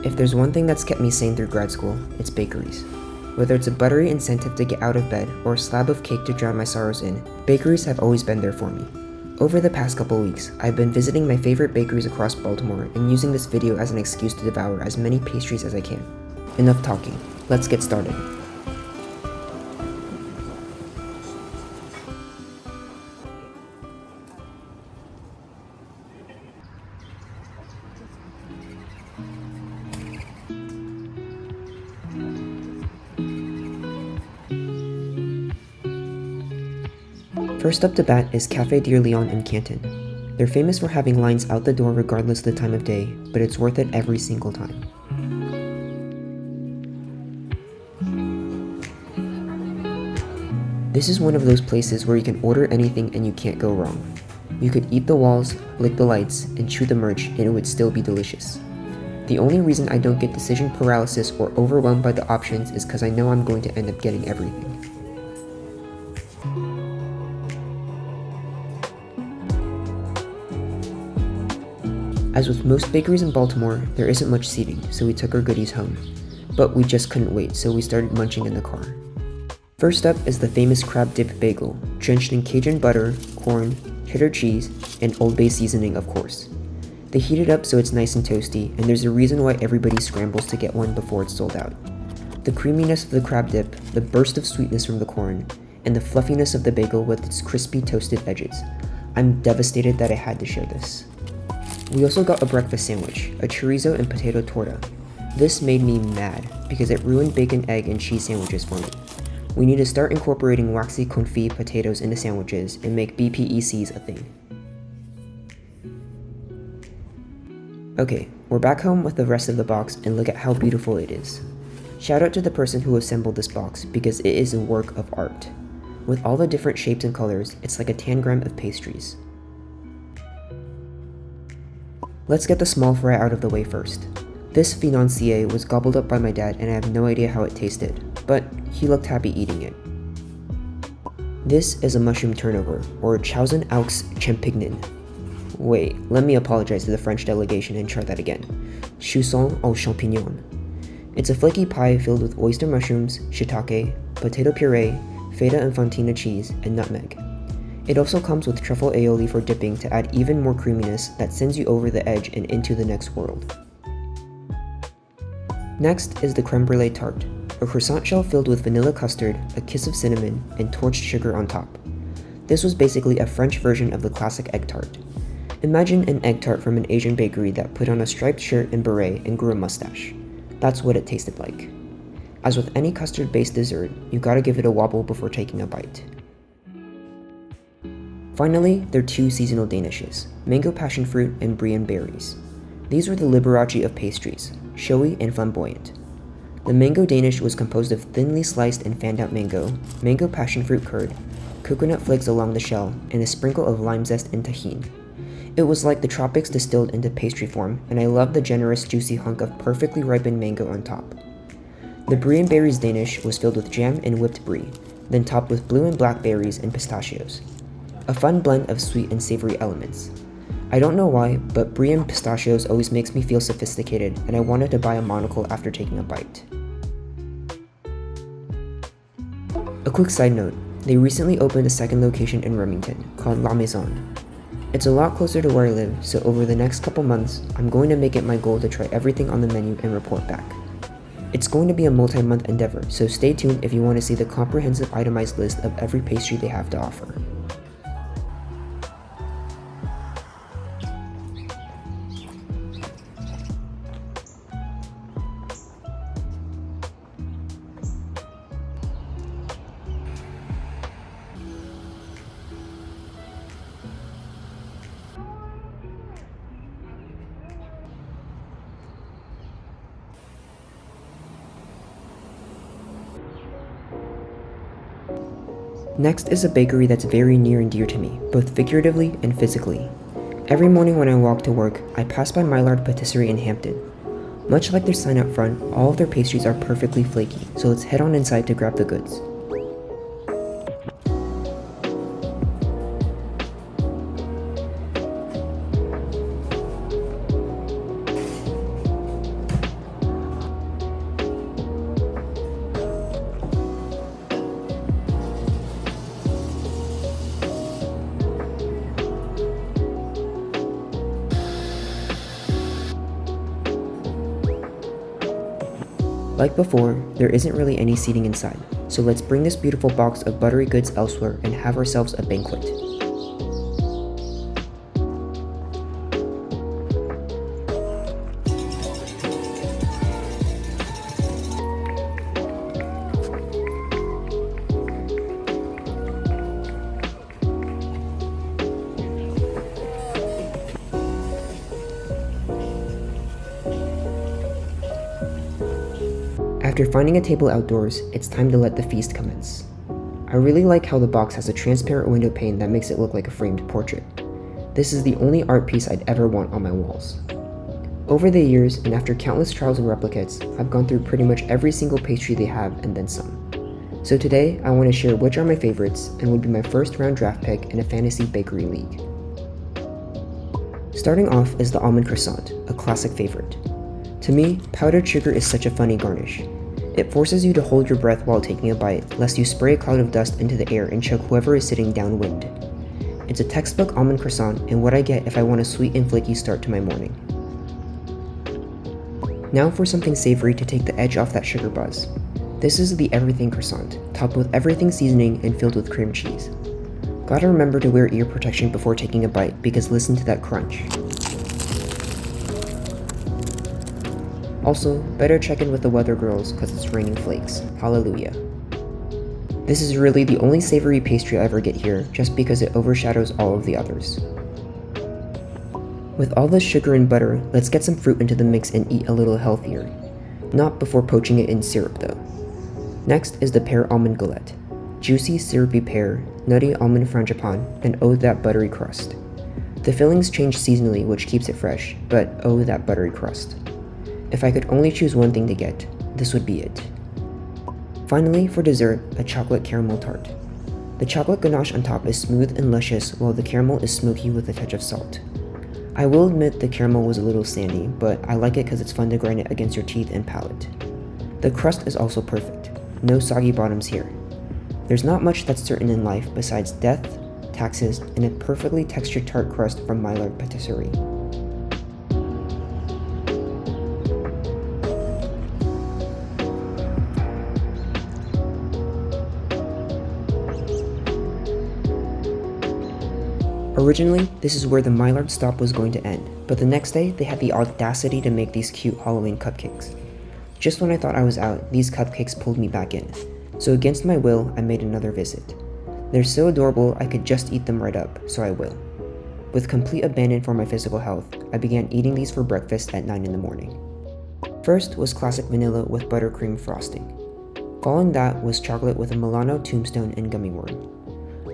If there's one thing that's kept me sane through grad school, it's bakeries. Whether it's a buttery incentive to get out of bed or a slab of cake to drown my sorrows in, bakeries have always been there for me. Over the past couple weeks, I've been visiting my favorite bakeries across Baltimore and using this video as an excuse to devour as many pastries as I can. Enough talking, let's get started. First up to bat is Café de Leon in Canton. They're famous for having lines out the door regardless of the time of day, but it's worth it every single time. This is one of those places where you can order anything and you can't go wrong. You could eat the walls, lick the lights, and chew the merch and it would still be delicious. The only reason I don't get decision paralysis or overwhelmed by the options is because I know I'm going to end up getting everything. As with most bakeries in Baltimore, there isn't much seating, so we took our goodies home. But we just couldn't wait, so we started munching in the car. First up is the famous crab dip bagel, drenched in Cajun butter, corn, cheddar cheese, and Old Bay seasoning, of course. They heat it up so it's nice and toasty, and there's a reason why everybody scrambles to get one before it's sold out. The creaminess of the crab dip, the burst of sweetness from the corn, and the fluffiness of the bagel with its crispy toasted edges. I'm devastated that I had to share this. We also got a breakfast sandwich, a chorizo and potato torta. This made me mad because it ruined bacon, egg, and cheese sandwiches for me. We need to start incorporating waxy confit potatoes into sandwiches and make BPECs a thing. Okay, we're back home with the rest of the box and look at how beautiful it is. Shout out to the person who assembled this box because it is a work of art. With all the different shapes and colors, it's like a tangram of pastries. Let's get the small fry out of the way first. This financier was gobbled up by my dad and I have no idea how it tasted, but he looked happy eating it. This is a mushroom turnover, or Chausen aux Champignon. Wait, let me apologize to the French delegation and try that again. Chausen aux Champignons. It's a flaky pie filled with oyster mushrooms, shiitake, potato puree, feta and fontina cheese, and nutmeg. It also comes with truffle aioli for dipping to add even more creaminess that sends you over the edge and into the next world. Next is the creme brulee tart, a croissant shell filled with vanilla custard, a kiss of cinnamon, and torched sugar on top. This was basically a French version of the classic egg tart. Imagine an egg tart from an Asian bakery that put on a striped shirt and beret and grew a mustache. That's what it tasted like. As with any custard-based dessert, you gotta give it a wobble before taking a bite. Finally, there are two seasonal danishes, mango passion fruit and brie and berries. These were the Liberace of pastries, showy and flamboyant. The mango danish was composed of thinly sliced and fanned out mango passion fruit curd, coconut flakes along the shell, and a sprinkle of lime zest and tahini. It was like the tropics distilled into pastry form, and I loved the generous juicy hunk of perfectly ripened mango on top. The brie and berries danish was filled with jam and whipped brie, then topped with blue and black berries and pistachios. A fun blend of sweet and savory elements. I don't know why, but brie and pistachios always makes me feel sophisticated and I wanted to buy a monocle after taking a bite. A quick side note, they recently opened a second location in Remington called La Maison. It's a lot closer to where I live, so over the next couple months, I'm going to make it my goal to try everything on the menu and report back. It's going to be a multi-month endeavor, so stay tuned if you want to see the comprehensive itemized list of every pastry they have to offer. Next is a bakery that's very near and dear to me, both figuratively and physically. Every morning when I walk to work, I pass by Maillard Patisserie in Hampton. Much like their sign up front, all of their pastries are perfectly flaky, so let's head on inside to grab the goods. Like before, there isn't really any seating inside, so let's bring this beautiful box of buttery goods elsewhere and have ourselves a banquet. After finding a table outdoors, it's time to let the feast commence. I really like how the box has a transparent window pane that makes it look like a framed portrait. This is the only art piece I'd ever want on my walls. Over the years, and after countless trials and replicates, I've gone through pretty much every single pastry they have and then some. So today, I want to share which are my favorites and would be my first round draft pick in a fantasy bakery league. Starting off is the almond croissant, a classic favorite. To me, powdered sugar is such a funny garnish. It forces you to hold your breath while taking a bite, lest you spray a cloud of dust into the air and choke whoever is sitting downwind. It's a textbook almond croissant and what I get if I want a sweet and flaky start to my morning. Now for something savory to take the edge off that sugar buzz. This is the everything croissant, topped with everything seasoning and filled with cream cheese. Gotta remember to wear ear protection before taking a bite because listen to that crunch. Also, better check in with the weather girls cause it's raining flakes. Hallelujah. This is really the only savory pastry I ever get here just because it overshadows all of the others. With all this sugar and butter, let's get some fruit into the mix and eat a little healthier. Not before poaching it in syrup though. Next is the pear almond galette. Juicy syrupy pear, nutty almond frangipane, and oh that buttery crust. The fillings change seasonally which keeps it fresh, but oh that buttery crust. If I could only choose one thing to get, this would be it. Finally, for dessert, a chocolate caramel tart. The chocolate ganache on top is smooth and luscious while the caramel is smoky with a touch of salt. I will admit the caramel was a little sandy, but I like it because it's fun to grind it against your teeth and palate. The crust is also perfect. No soggy bottoms here. There's not much that's certain in life besides death, taxes, and a perfectly textured tart crust from Maillard Patisserie. Originally, this is where the Maillard stop was going to end, but the next day they had the audacity to make these cute Halloween cupcakes. Just when I thought I was out, these cupcakes pulled me back in, so against my will, I made another visit. They're so adorable I could just eat them right up, so I will. With complete abandon for my physical health, I began eating these for breakfast at 9 in the morning. First was classic vanilla with buttercream frosting. Following that was chocolate with a Milano tombstone and gummy worm.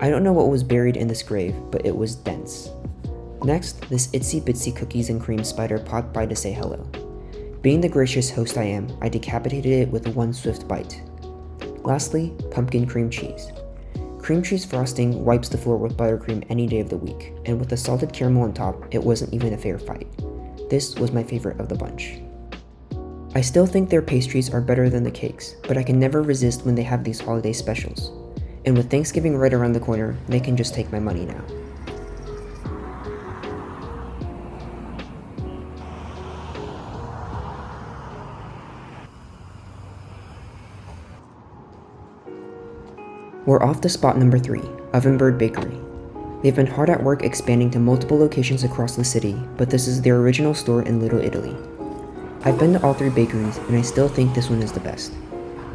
I don't know what was buried in this grave, but it was dense. Next, this itsy bitsy cookies and cream spider popped by to say hello. Being the gracious host I am, I decapitated it with one swift bite. Lastly, pumpkin cream cheese. Cream cheese frosting wipes the floor with buttercream any day of the week, and with the salted caramel on top, it wasn't even a fair fight. This was my favorite of the bunch. I still think their pastries are better than the cakes, but I can never resist when they have these holiday specials. And with Thanksgiving right around the corner, they can just take my money now. We're off to spot number 3, Ovenbird Bakery. They've been hard at work expanding to multiple locations across the city, but this is their original store in Little Italy. I've been to all 3 bakeries, and I still think this one is the best.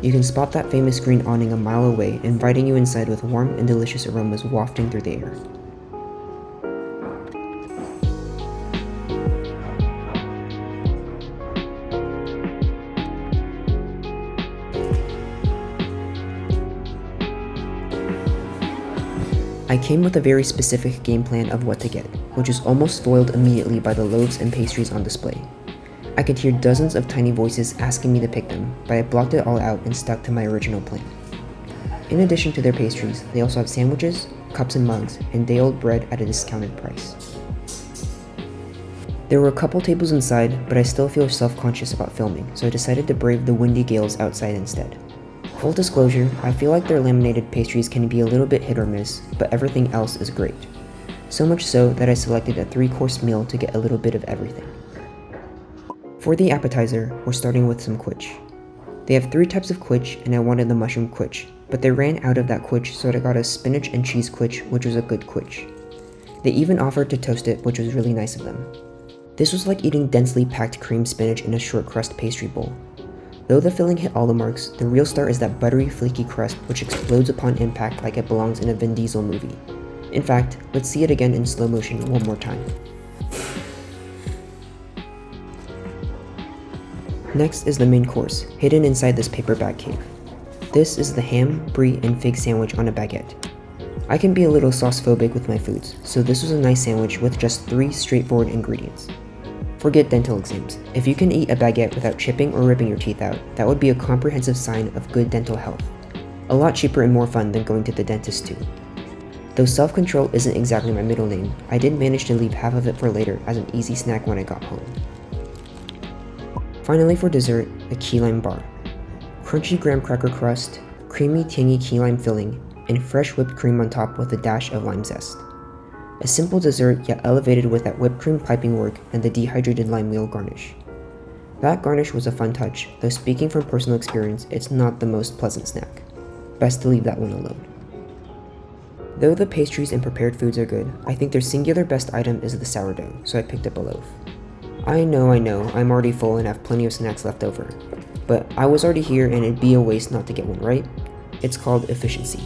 You can spot that famous green awning a mile away, inviting you inside with warm and delicious aromas wafting through the air. I came with a very specific game plan of what to get, which was almost foiled immediately by the loaves and pastries on display. I could hear dozens of tiny voices asking me to pick them, but I blocked it all out and stuck to my original plan. In addition to their pastries, they also have sandwiches, cups and mugs, and day-old bread at a discounted price. There were a couple tables inside, but I still feel self-conscious about filming, so I decided to brave the windy gales outside instead. Full disclosure, I feel like their laminated pastries can be a little bit hit or miss, but everything else is great. So much so that I selected a 3-course meal to get a little bit of everything. For the appetizer, we're starting with some quiche. They have 3 types of quiche, and I wanted the mushroom quiche, but they ran out of that quiche, so I got a spinach and cheese quiche, which was a good quiche. They even offered to toast it, which was really nice of them. This was like eating densely packed cream spinach in a short crust pastry bowl. Though the filling hit all the marks, the real star is that buttery, flaky crust which explodes upon impact like it belongs in a Vin Diesel movie. In fact, let's see it again in slow motion one more time. Next is the main course, hidden inside this paperback cave. This is the ham, brie, and fig sandwich on a baguette. I can be a little sauce-phobic with my foods, so this was a nice sandwich with just 3 straightforward ingredients. Forget dental exams. If you can eat a baguette without chipping or ripping your teeth out, that would be a comprehensive sign of good dental health. A lot cheaper and more fun than going to the dentist too. Though self-control isn't exactly my middle name, I did manage to leave half of it for later as an easy snack when I got home. Finally for dessert, a key lime bar. Crunchy graham cracker crust, creamy tangy key lime filling, and fresh whipped cream on top with a dash of lime zest. A simple dessert yet elevated with that whipped cream piping work and the dehydrated lime wheel garnish. That garnish was a fun touch, though speaking from personal experience, it's not the most pleasant snack. Best to leave that one alone. Though the pastries and prepared foods are good, I think their singular best item is the sourdough, so I picked up a loaf. I know, I'm already full and have plenty of snacks left over, but I was already here and it'd be a waste not to get one, right? It's called efficiency.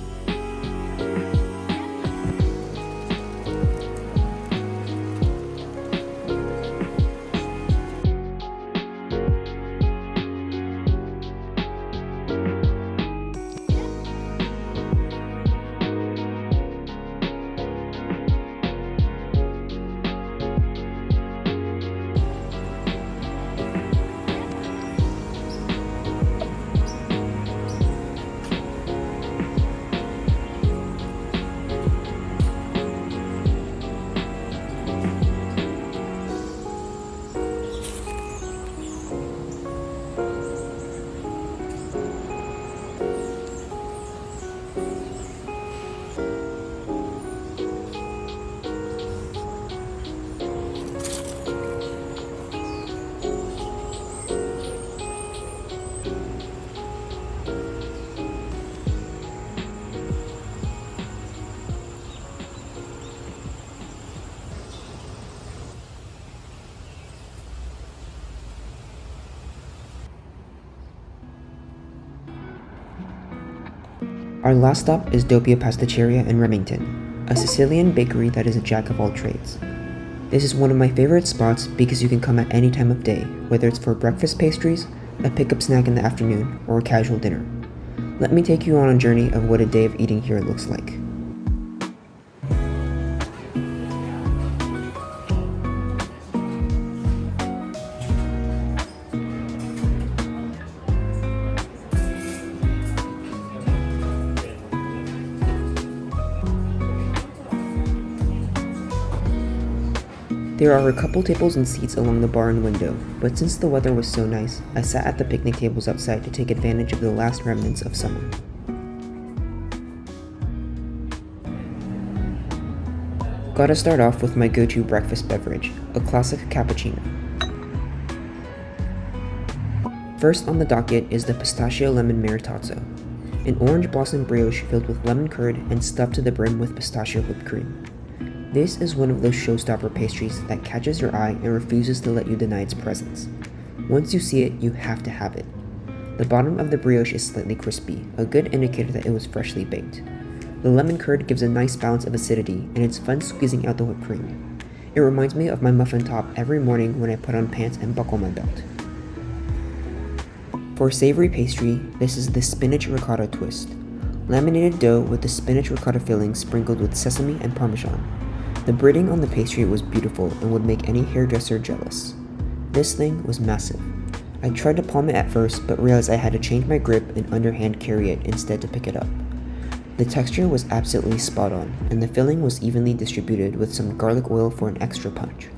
Our last stop is Doppio Pasticceria in Remington, a Sicilian bakery that is a jack of all trades. This is one of my favorite spots because you can come at any time of day, whether it's for breakfast pastries, a pickup snack in the afternoon, or a casual dinner. Let me take you on a journey of what a day of eating here looks like. There are a couple tables and seats along the bar and window, but since the weather was so nice, I sat at the picnic tables outside to take advantage of the last remnants of summer. Gotta start off with my go-to breakfast beverage, a classic cappuccino. First on the docket is the pistachio lemon maritozzo, an orange blossom brioche filled with lemon curd and stuffed to the brim with pistachio whipped cream. This is one of those showstopper pastries that catches your eye and refuses to let you deny its presence. Once you see it, you have to have it. The bottom of the brioche is slightly crispy, a good indicator that it was freshly baked. The lemon curd gives a nice balance of acidity, and it's fun squeezing out the whipped cream. It reminds me of my muffin top every morning when I put on pants and buckle my belt. For savory pastry, this is the spinach ricotta twist. Laminated dough with the spinach ricotta filling sprinkled with sesame and parmesan. The breading on the pastry was beautiful and would make any hairdresser jealous. This thing was massive. I tried to palm it at first, but realized I had to change my grip and underhand carry it instead to pick it up. The texture was absolutely spot on, and the filling was evenly distributed with some garlic oil for an extra punch.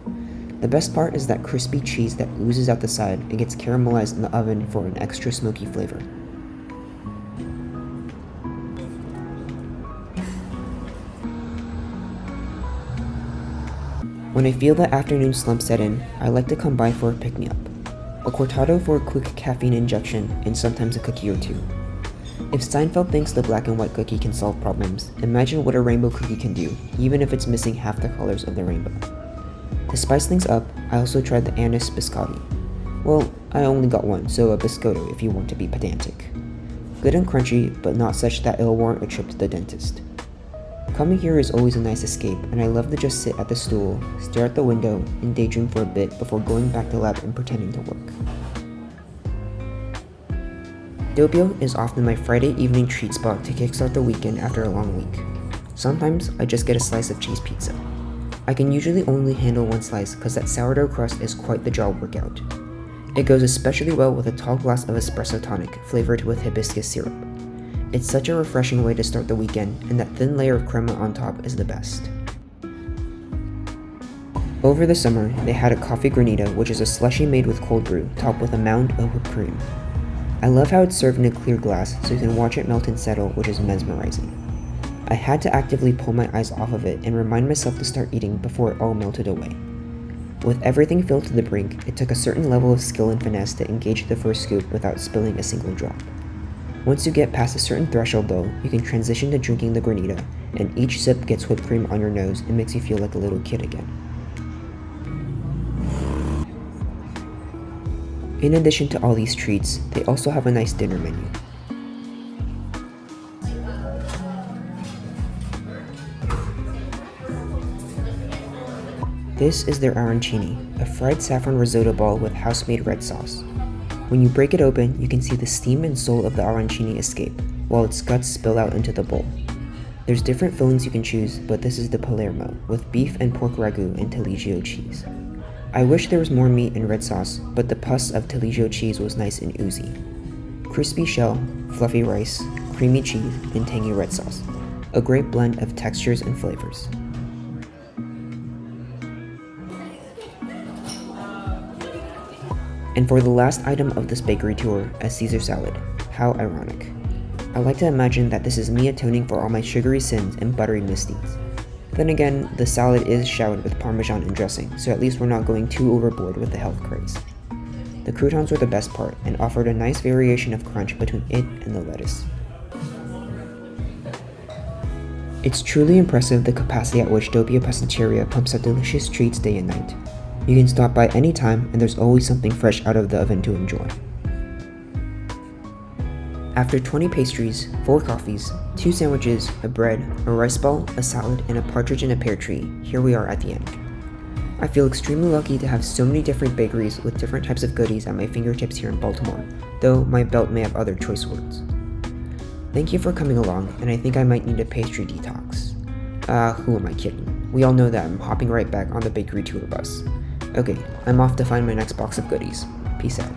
The best part is that crispy cheese that oozes out the side and gets caramelized in the oven for an extra smoky flavor. When I feel the afternoon slump set in, I like to come by for a pick-me-up. a cortado for a quick caffeine injection, and sometimes a cookie or two. If Seinfeld thinks the black and white cookie can solve problems, imagine what a rainbow cookie can do, even if it's missing half the colors of the rainbow. To spice things up, I also tried the anise biscotti. Well, I only got one, so a biscotto if you want to be pedantic. Good and crunchy, but not such that it'll warrant a trip to the dentist. Coming here is always a nice escape, and I love to just sit at the stool, stare at the window, and daydream for a bit before going back to lab and pretending to work. Doppio is often my Friday evening treat spot to kickstart the weekend after a long week. Sometimes I just get a slice of cheese pizza. I can usually only handle one slice because that sourdough crust is quite the jaw workout. It goes especially well with a tall glass of espresso tonic flavored with hibiscus syrup. It's such a refreshing way to start the weekend, and that thin layer of crema on top is the best. Over the summer, they had a coffee granita, which is a slushie made with cold brew, topped with a mound of whipped cream. I love how it's served in a clear glass, so you can watch it melt and settle, which is mesmerizing. I had to actively pull my eyes off of it and remind myself to start eating before it all melted away. With everything filled to the brink, it took a certain level of skill and finesse to engage the first scoop without spilling a single drop. Once you get past a certain threshold though, you can transition to drinking the granita, and each sip gets whipped cream on your nose and makes you feel like a little kid again. In addition to all these treats, they also have a nice dinner menu. This is their arancini, a fried saffron risotto ball with house-made red sauce. When you break it open, you can see the steam and soul of the arancini escape, while its guts spill out into the bowl. There's different fillings you can choose, but this is the Palermo, with beef and pork ragu and taleggio cheese. I wish there was more meat and red sauce, but the pus of taleggio cheese was nice and oozy. Crispy shell, fluffy rice, creamy cheese, and tangy red sauce. A great blend of textures and flavors. And for the last item of this bakery tour, a Caesar salad. How ironic. I like to imagine that this is me atoning for all my sugary sins and buttery misdeeds. Then again, the salad is showered with parmesan and dressing, so at least we're not going too overboard with the health craze. The croutons were the best part and offered a nice variation of crunch between it and the lettuce. It's truly impressive the capacity at which Doppio Pasticceria pumps out delicious treats day and night. You can stop by any time, and there's always something fresh out of the oven to enjoy. After 20 pastries, 4 coffees, 2 sandwiches, a bread, a rice ball, a salad, and a partridge in a pear tree, here we are at the end. I feel extremely lucky to have so many different bakeries with different types of goodies at my fingertips here in Baltimore, though my belt may have other choice words. Thank you for coming along, and I think I might need a pastry detox. Who am I kidding? We all know that I'm hopping right back on the bakery tour bus. Okay, I'm off to find my next box of goodies. Peace out.